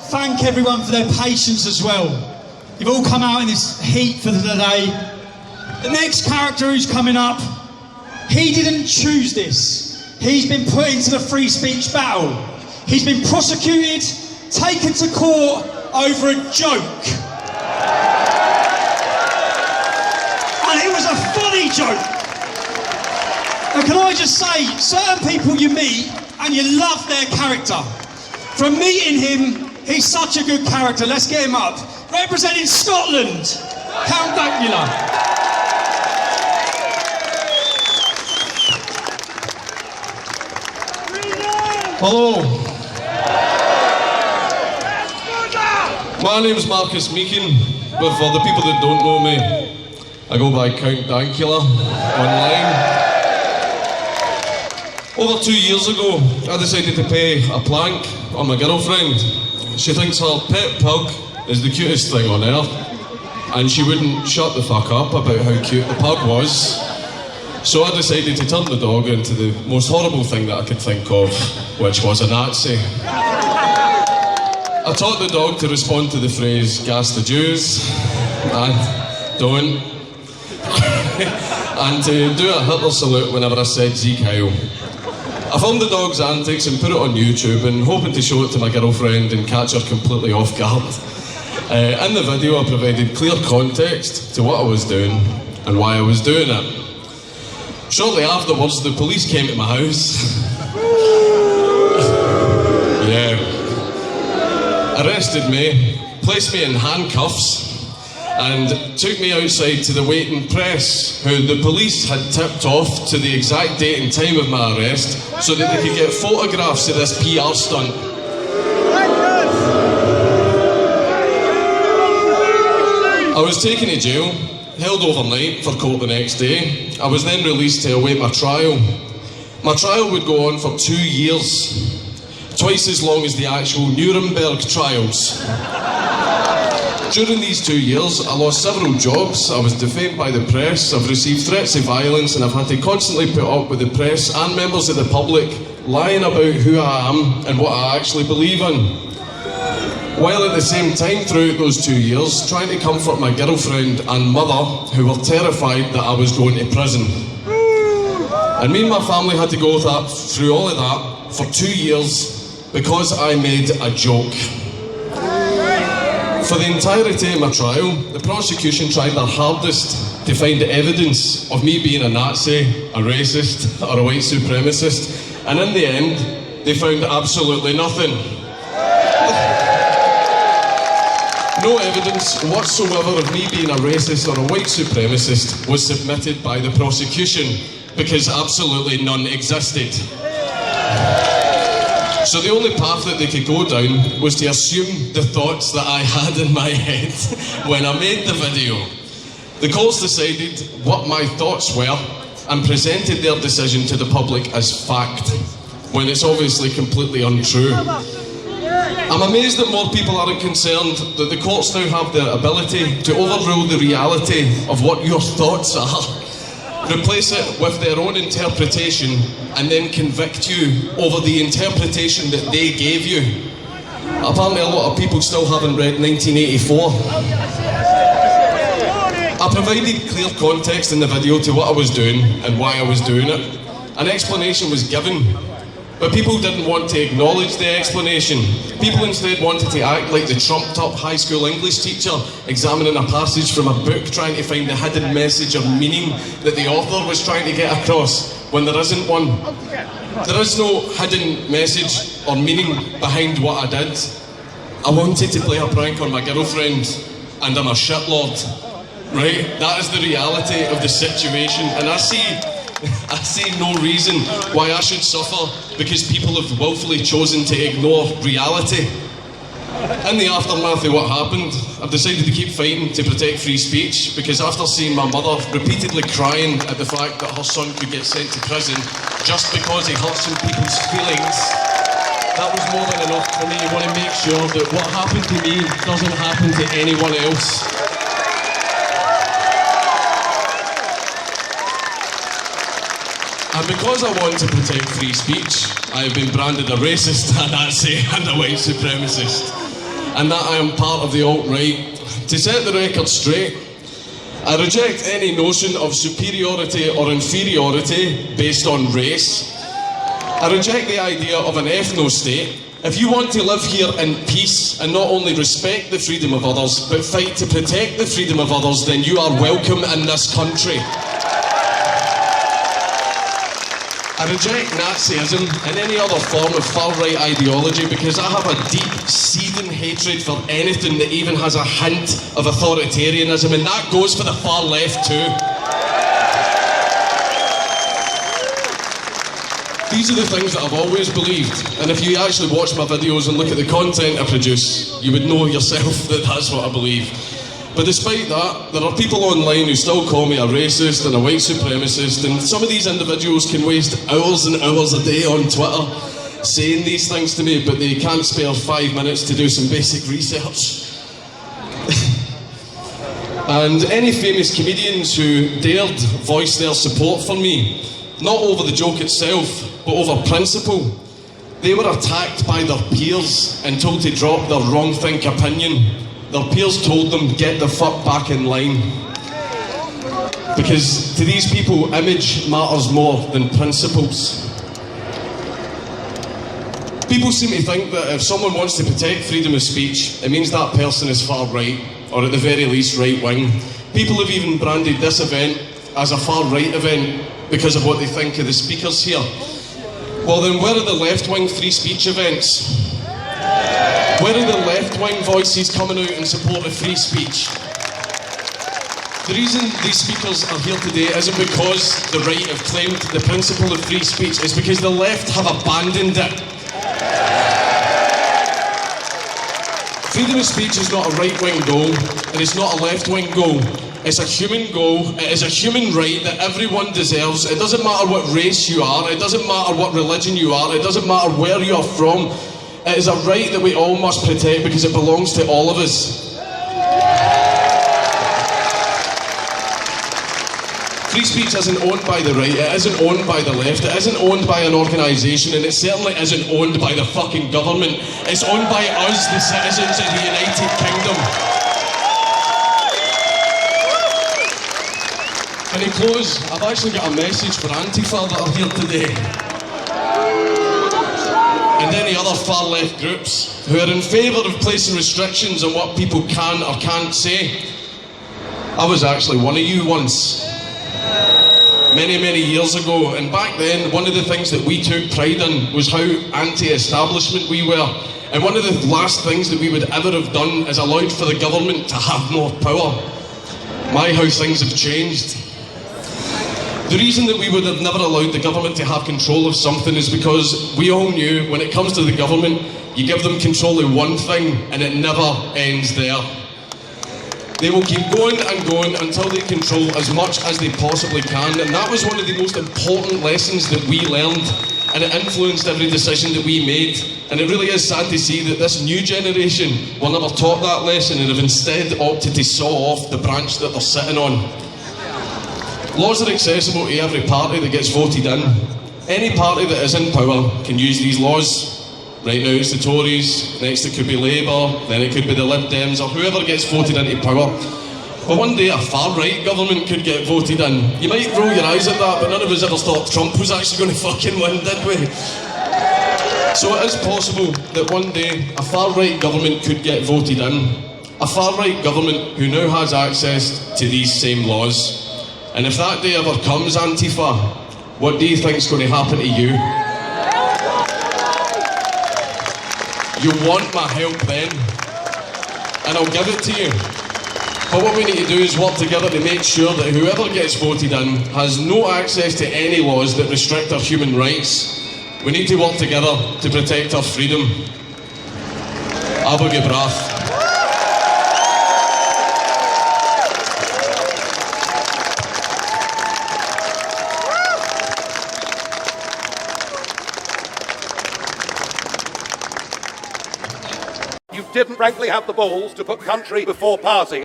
thank everyone for their patience as well. You've all come out in this heat for the day. The next character who's coming up, he didn't choose this. He's been put into the free speech battle. He's been prosecuted, taken to court over a joke. And it was a funny joke. And can I just say, certain people you meet and you love their character. From meeting him, he's such a good character. Let's get him up. Representing Scotland, Count Dankula. Hello. My name's Marcus Meakin, but for the people that don't know me, I go by Count Dankula online. Over 2 years ago, I decided to pay a plank on my girlfriend. She thinks her pet pug is the cutest thing on earth, and she wouldn't shut the fuck up about how cute the pug was. So I decided to turn the dog into the most horrible thing that I could think of, which was a Nazi. I taught the dog to respond to the phrase, gas the Jews, and don't, and to do a Hitler salute whenever I said Sieg Heil. I filmed the dog's antics and put it on YouTube, and hoping to show it to my girlfriend and catch her completely off guard. In the video I provided clear context to what I was doing and why I was doing it. Shortly afterwards, the police came to my house. Arrested me, placed me in handcuffs, and took me outside to the waiting press, who the police had tipped off to the exact date and time of my arrest so that they could get photographs of this PR stunt. I was taken to jail, held overnight for court the next day. I was then released to await my trial. My trial would go on for 2 years, twice as long as the actual Nuremberg trials. During these 2 years, I lost several jobs, I was defamed by the press, I've received threats of violence, and I've had to constantly put up with the press and members of the public lying about who I am and what I actually believe in. While at the same time throughout those 2 years, trying to comfort my girlfriend and mother, who were terrified that I was going to prison. And me and my family had to go through all of that for 2 years because I made a joke. For the entirety of my trial, the prosecution tried their hardest to find evidence of me being a Nazi, a racist, or a white supremacist, and in the end, they found absolutely nothing. No evidence whatsoever of me being a racist or a white supremacist was submitted by the prosecution because absolutely none existed. So the only path that they could go down was to assume the thoughts that I had in my head when I made the video. The courts decided what my thoughts were and presented their decision to the public as fact, when it's obviously completely untrue. I'm amazed that more people aren't concerned that the courts now have the ability to overrule the reality of what your thoughts are, replace it with their own interpretation, and then convict you over the interpretation that they gave you. Apparently a lot of people still haven't read 1984. I provided clear context in the video to what I was doing and why I was doing it. An explanation was given, but people didn't want to acknowledge the explanation. People instead wanted to act like the trumped-up high school English teacher examining a passage from a book, trying to find the hidden message or meaning that the author was trying to get across, when there isn't one. There is no hidden message or meaning behind what I did. I wanted to play a prank on my girlfriend, and I'm a shitlord, right? That is the reality of the situation, and I see no reason why I should suffer because people have willfully chosen to ignore reality. In the aftermath of what happened, I've decided to keep fighting to protect free speech, because after seeing my mother repeatedly crying at the fact that her son could get sent to prison just because he hurt some people's feelings, that was more than enough for me. I want to make sure that what happened to me doesn't happen to anyone else. And because I want to protect free speech, I have been branded a racist, a Nazi, and a white supremacist. and that I am part of the alt-right. To set the record straight, I reject any notion of superiority or inferiority based on race. I reject the idea of an ethno-state. If you want to live here in peace and not only respect the freedom of others, but fight to protect the freedom of others, then you are welcome in this country. I reject Nazism and any other form of far-right ideology because I have a deep, seething hatred for anything that even has a hint of authoritarianism, and that goes for the far left too. These are the things that I've always believed, and if you actually watch my videos and look at the content I produce, you would know yourself that that's what I believe. But despite that, there are people online who still call me a racist and a white supremacist, and some of these individuals can waste hours and hours a day on Twitter saying these things to me, but they can't spare 5 minutes to do some basic research. And any famous comedians who dared voice their support for me, not over the joke itself, but over principle, they were attacked by their peers and told to drop their wrong-think opinion. Their peers told them, get the fuck back in line. Because to these people, image matters more than principles. People seem to think that if someone wants to protect freedom of speech, it means that person is far right, or at the very least right wing. People have even branded this event as a far right event because of what they think of the speakers here. Well then, where are the left wing free speech events? Where are the left-wing voices coming out in support of free speech? The reason these speakers are here today isn't because the right have claimed the principle of free speech, it's because the left have abandoned it. Freedom of speech is not a right-wing goal, and it's not a left-wing goal. It's a human goal, it is a human right that everyone deserves. It doesn't matter what race you are, it doesn't matter what religion you are, it doesn't matter where you are from. It is a right that we all must protect because it belongs to all of us. Free speech isn't owned by the right, it isn't owned by the left, it isn't owned by an organisation, and it certainly isn't owned by the fucking government. It's owned by us, the citizens of the United Kingdom. And in close, I've actually got a message for Antifa that are here today. And any other far-left groups who are in favour of placing restrictions on what people can or can't say. I was actually one of you once, many, many years ago, and back then one of the things that we took pride in was how anti-establishment we were, and one of the last things that we would ever have done is allowed for the government to have more power. My, how things have changed. The reason that we would have never allowed the government to have control of something is because we all knew when it comes to the government, you give them control of one thing and it never ends there. They will keep going and going until they control as much as they possibly can, and that was one of the most important lessons that we learned, and it influenced every decision that we made. And it really is sad to see that this new generation were never taught that lesson and have instead opted to saw off the branch that they're sitting on. Laws are accessible to every party that gets voted in. Any party that is in power can use these laws. Right now it's the Tories, next it could be Labour, then it could be the Lib Dems, or whoever gets voted into power. But one day a far-right government could get voted in. You might roll your eyes at that, but none of us ever thought Trump was actually going to fucking win, did we? So it is possible that one day a far-right government could get voted in. A far-right government who now has access to these same laws. And if that day ever comes, Antifa, what do you think is going to happen to you? You want my help then, and I'll give it to you. But what we need to do is work together to make sure that whoever gets voted in has no access to any laws that restrict our human rights. We need to work together to protect our freedom. Aber gebracht. You didn't frankly have the balls to put country before party.